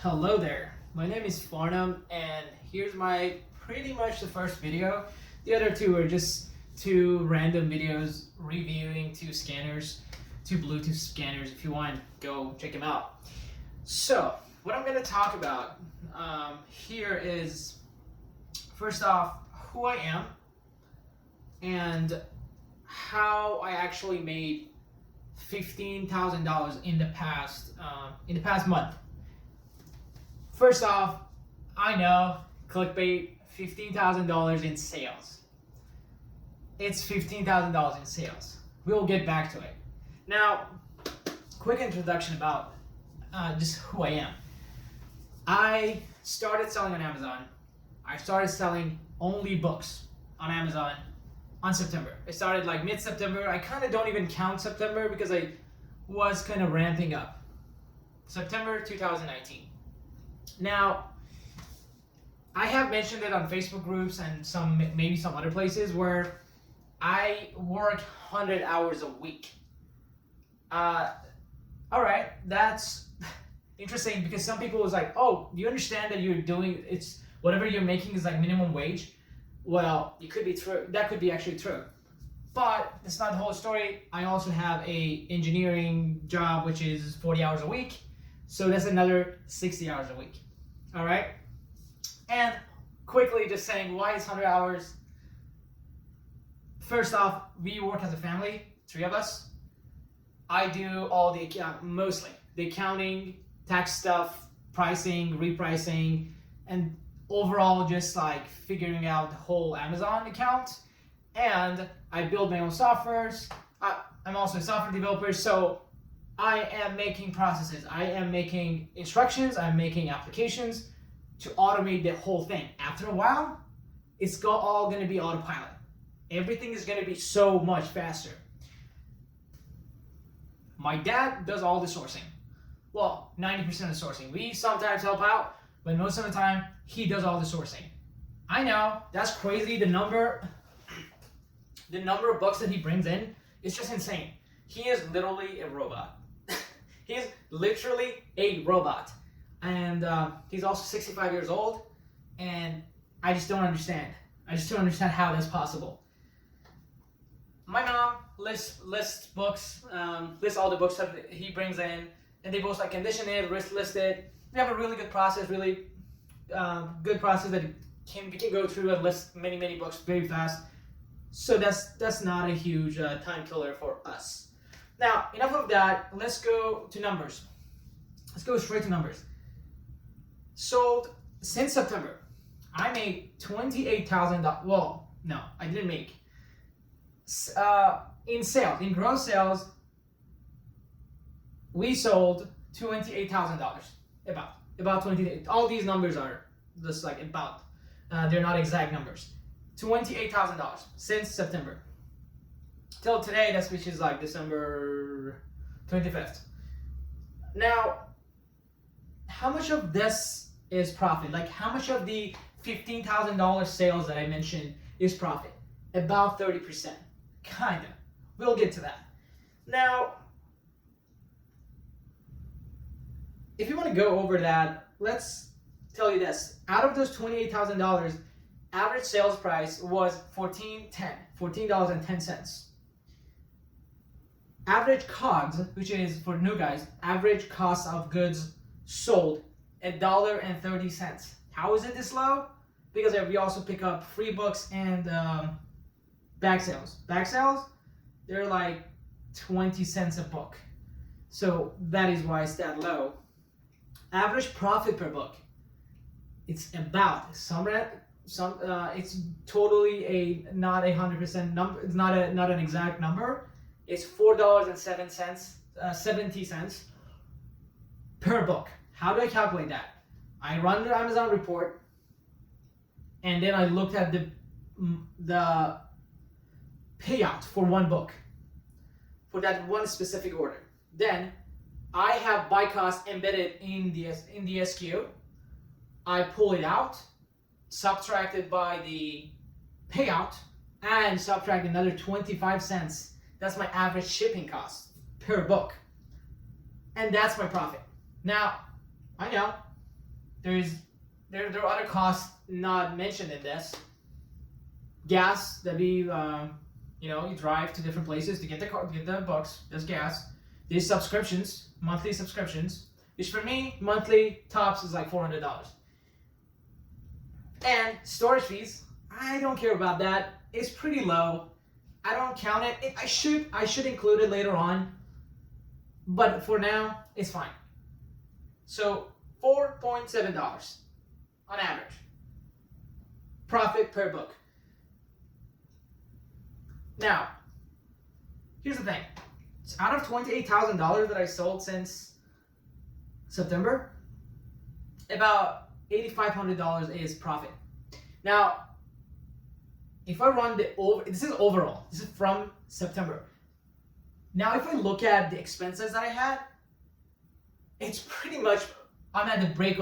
Hello there, my name is Farnham and here's my pretty much the first video. The other two are just two random videos reviewing two Bluetooth scanners. If you want, go check them out. So what I'm going to talk about here is, first off, who I am and how I actually made $15,000 in the past month. First off, I know, clickbait, $15,000 in sales. It's $15,000 in sales. We'll get back to it. Now, quick introduction about just who I am. I started selling on Amazon. I started selling only books on Amazon on September. I started like mid-September. I kind of don't even count September because I was kind of ramping up. September 2019. Now, I have mentioned it on Facebook groups and maybe some other places where I work 100 hours a week. All right, that's interesting because some people was like, oh, do you understand that it's whatever you're making is like minimum wage? Well, it could be true. That could be actually true. But that's not the whole story. I also have a engineering job, which is 40 hours a week. So that's another 60 hours a week. All right. And quickly just saying why it's 100 hours. First off, we work as a family, 3 of us. I do all the mostly the accounting, tax stuff, pricing, repricing, and overall just like figuring out the whole Amazon account. And I build my own softwares. I'm also a software developer, so I am making processes. I am making instructions. I'm making applications to automate the whole thing. After a while, it's all going to be autopilot. Everything is going to be so much faster. My dad does all the sourcing. Well, 90% of the sourcing. We sometimes help out, but most of the time, he does all the sourcing. I know, that's crazy. The number of books that he brings in is just insane. He is literally a robot. He's literally a robot. And he's also 65 years old. And I just don't understand. I just don't understand how that's possible. My mom lists books, lists all the books that he brings in. And they both like condition it, list it. We have a really good process, really good process that we can go through and list many books very fast. So that's not a huge time killer for us. Now, enough of that. Let's go to numbers. Let's go straight to numbers. Sold since September. I made $28,000. Well, no, I didn't make. In sales, in gross sales, we sold $28,000. About 28. All these numbers are just like about. They're not exact numbers. $28,000 since September till today, which is like December 25th. Now, how much of this is profit? Like how much of the $15,000 sales that I mentioned is profit? About 30%, kinda. We'll get to that. Now, if you want to go over that, let's tell you this. Out of those $28,000, average sales price was $14.10. Average COGS, which is for new guys, average cost of goods sold, $1.30. How is it this low? Because we also pick up free books and back sales. Back sales, they're like 20 cents a book. So that is why it's that low. Average profit per book, it's about it's totally not 100% number. It's not an exact number. It's $4.70 per book. How do I calculate that? I run the Amazon report, and then I looked at the payout for one book for that one specific order. Then I have buy cost embedded in the SKU. I pull it out, subtracted by the payout, and subtract another 25 cents. That's my average shipping cost per book. And that's my profit. Now, I know there are other costs not mentioned in this. Gas that we you drive to different places to get the books. There's gas. There's subscriptions, monthly subscriptions, which for me monthly tops is like $400. And storage fees, I don't care about that. It's pretty low. I don't count it. I should include it later on, but for now it's fine. So $4.7 on average profit per book. Now, here's the thing. So out of $28,000 that I sold since September, about $8,500 is profit. Now, if I run this is overall. This is from September. Now, if I look at the expenses that I had, it's pretty much I'm at the break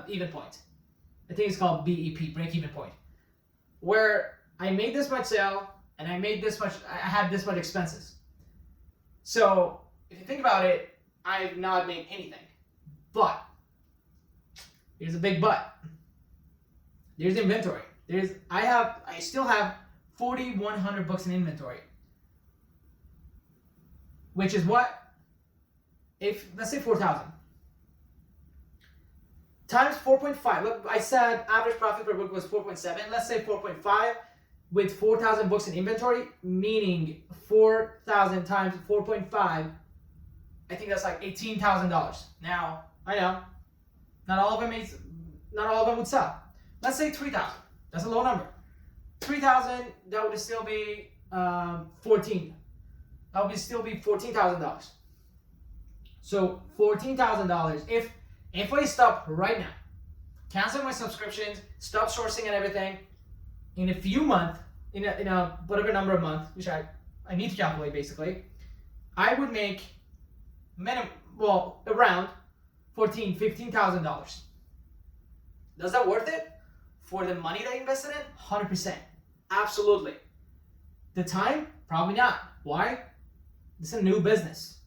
even point. I think it's called BEP, break even point, where I made this much sale and I had this much expenses. So if you think about it, I've not made anything. But here's a big but. There's inventory. I still have 4,100 books in inventory, which is what? If let's say 4,000 times 4.5. Look, I said average profit per book was 4.7. Let's say 4.5 with 4,000 books in inventory, meaning 4,000 times 4.5. I think that's like $18,000. Now I know not all of them would sell. Let's say 3,000. That's a low number. 3,000, that would still be 14. That would still be $14,000. So $14,000. If I stop right now, cancel my subscriptions, stop sourcing and everything, in a few months, in a whatever number of months, which I need to calculate basically, I would make around $15,000. Does that worth it? For the money that I invested in? 100%. Absolutely. The time? Probably not. Why? This is a new business.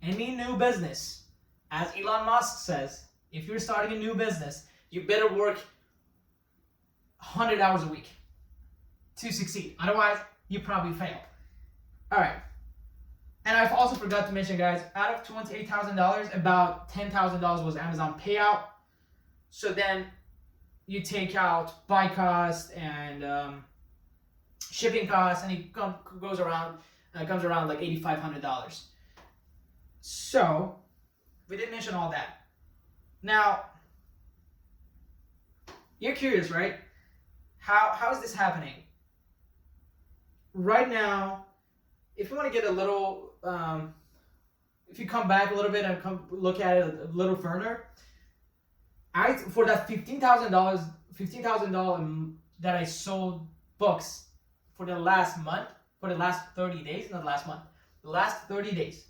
Any new business, as Elon Musk says, if you're starting a new business, you better work 100 hours a week to succeed. Otherwise, you probably fail. All right. And I also forgot to mention, guys, out of $28,000, about $10,000 was Amazon payout. So then you take out buy cost and shipping costs, and it comes around like $8,500. So we didn't mention all that. Now you're curious, right? How is this happening? Right now, if you want to get a little, if you come back a little bit and come look at it a little further, for that $15,000 that I sold books for the last month, for the last 30 days, not last month, the last 30 days,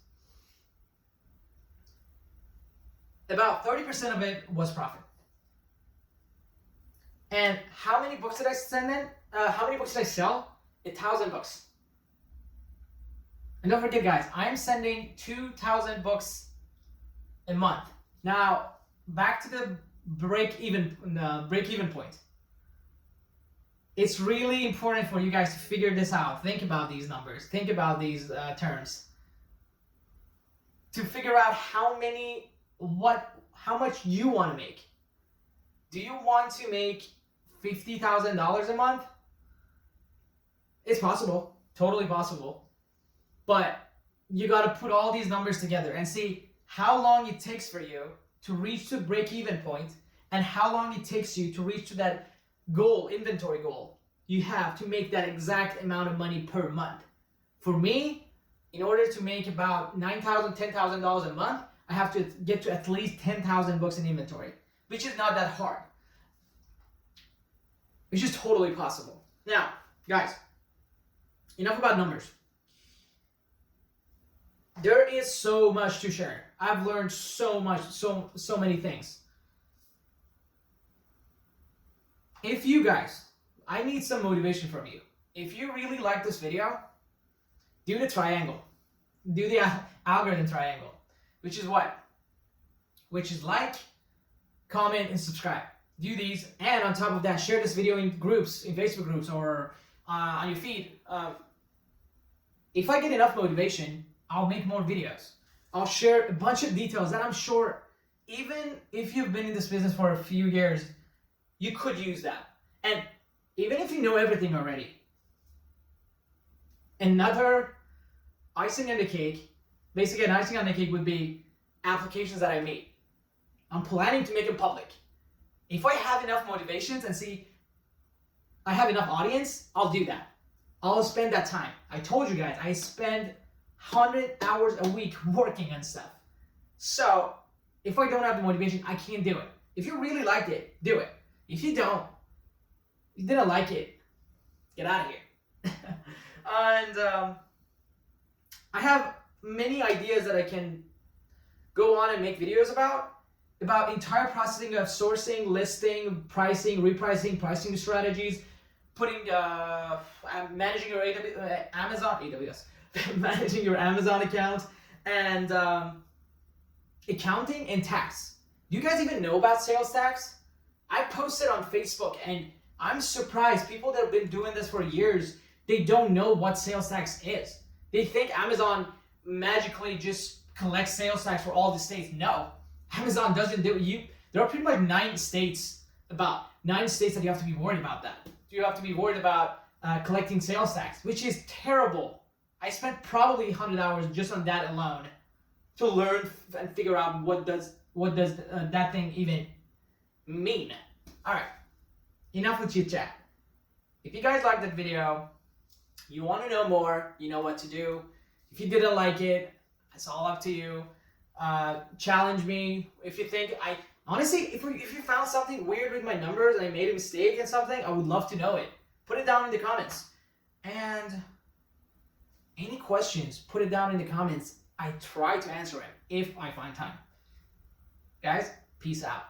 about 30% of it was profit. And how many books did I send in? How many books did I sell? 1,000 books. And don't forget, guys, I'm sending 2,000 books a month. Now, back to the break-even point. It's really important for you guys to figure this out. Think about these numbers. Think about these terms. To figure out how much you want to make. Do you want to make $50,000 a month? It's possible, totally possible. But you got to put all these numbers together and see how long it takes for you to reach the break-even point and how long it takes you to reach to that goal, inventory goal you have to make that exact amount of money per month. For me, in order to make about $9,000, $10,000 a month, I have to get to at least 10,000 books in inventory, which is not that hard. It's just totally possible. Now, guys, enough about numbers. There is so much to share. I've learned so much, so many things. If you guys, I need some motivation from you. If you really like this video, do the triangle. Do the algorithm triangle, which is what? Which is like, comment, and subscribe. Do these, and on top of that, share this video in groups, in Facebook groups, or on your feed. If I get enough motivation, I'll make more videos. I'll share a bunch of details that I'm sure, even if you've been in this business for a few years, you could use that. And even if you know everything already, another icing on the cake, basically an icing on the cake would be applications that I made. I'm planning to make them public. If I have enough motivations and see I have enough audience, I'll do that. I'll spend that time. I told you guys, I spend 100 hours a week working on stuff. So if I don't have the motivation, I can't do it. If you really liked it, do it. If you don't, you didn't like it, get out of here. And I have many ideas that I can go on and make videos about entire processing of sourcing, listing, pricing, repricing, pricing strategies, managing your AWS, managing your Amazon account, and accounting and tax. Do you guys even know about sales tax? I posted on Facebook, and I'm surprised people that have been doing this for years, they don't know what sales tax is. They think Amazon magically just collects sales tax for all the states. No, Amazon doesn't do it. There are pretty much 9 states that you have to be worried about that. You have to be worried about collecting sales tax, which is terrible. I spent probably 100 hours just on that alone to learn and figure out what does that thing even mean. All right, enough with chit chat. If you guys liked that video, you want to know more, you know what to do. If you didn't like it, it's all up to you. Challenge me. If you think honestly, if you found something weird with my numbers and I made a mistake in something, I would love to know it. Put it down in the comments. And any questions, put it down in the comments. I try to answer it if I find time. Guys, peace out.